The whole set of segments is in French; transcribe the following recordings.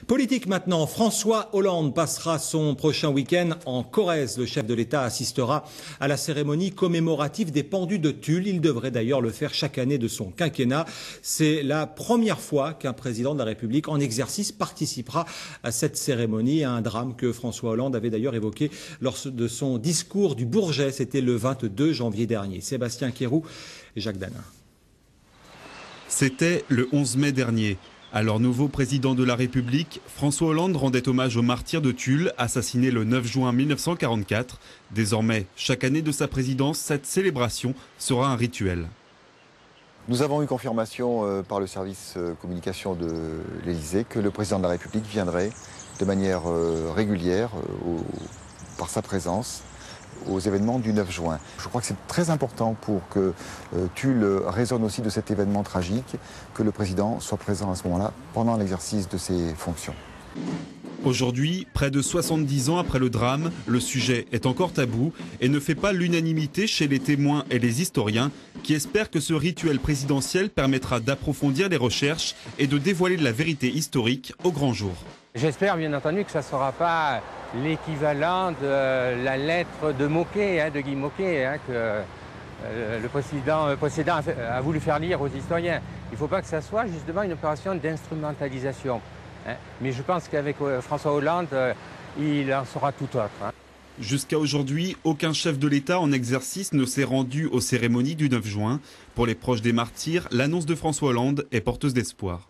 Politique maintenant, François Hollande passera son prochain week-end en Corrèze. Le chef de l'État assistera à la cérémonie commémorative des pendus de Tulle. Il devrait d'ailleurs le faire chaque année de son quinquennat. C'est la première fois qu'un président de la République en exercice participera à cette cérémonie, un drame que François Hollande avait d'ailleurs évoqué lors de son discours du Bourget. C'était le 22 janvier dernier. Sébastien Quérou et Jacques Danin. C'était le 11 mai dernier. Alors nouveau président de la République, François Hollande rendait hommage aux martyrs de Tulle, assassinés le 9 juin 1944. Désormais, chaque année de sa présidence, cette célébration sera un rituel. Nous avons eu confirmation par le service communication de l'Élysée que le président de la République viendrait de manière régulière, par sa présence, aux événements du 9 juin. Je crois que c'est très important pour que Tulle résonne aussi de cet événement tragique, que le président soit présent à ce moment-là, pendant l'exercice de ses fonctions. Aujourd'hui, près de 70 ans après le drame, le sujet est encore tabou et ne fait pas l'unanimité chez les témoins et les historiens qui espèrent que ce rituel présidentiel permettra d'approfondir les recherches et de dévoiler la vérité historique au grand jour. J'espère bien entendu que ça ne sera pas l'équivalent de la lettre de Moquet, de Guy Moquet, que le précédent a voulu faire lire aux historiens. Il ne faut pas que ça soit justement une opération d'instrumentalisation. Mais je pense qu'avec François Hollande, il en sera tout autre. Jusqu'à aujourd'hui, aucun chef de l'État en exercice ne s'est rendu aux cérémonies du 9 juin. Pour les proches des martyrs, l'annonce de François Hollande est porteuse d'espoir.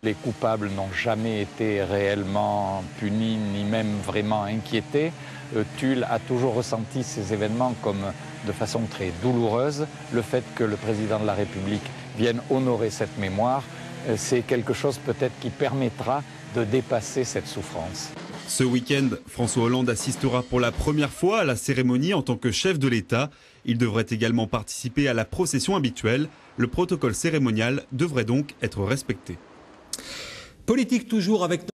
Les coupables n'ont jamais été réellement punis ni même vraiment inquiétés. Tulle a toujours ressenti ces événements comme de façon très douloureuse. Le fait que le président de la République vienne honorer cette mémoire, c'est quelque chose peut-être qui permettra de dépasser cette souffrance. Ce week-end, François Hollande assistera pour la première fois à la cérémonie en tant que chef de l'État. Il devrait également participer à la procession habituelle. Le protocole cérémonial devrait donc être respecté. Politique toujours avec